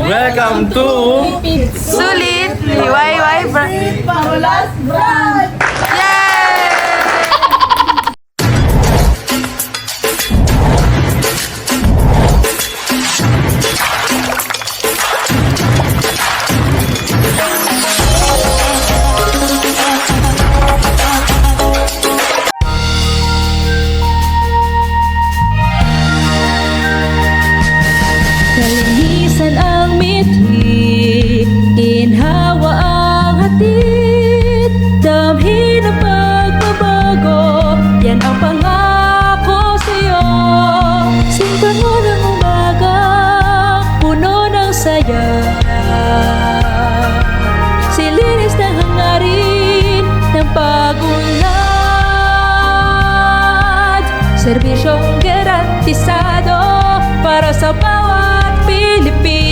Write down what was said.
Welcome to Sulit ni YY Parulas Brand! Yay! Kalinisan ang mithi, ginhawa ang hatid, damhin ang pagbabago, yan ang pangako sa'yo. Simbahan ng umaga, puno ng saya, silinis na hangarin ng pag-unlad, serbisyong garantisado para sa bawat Pilipino.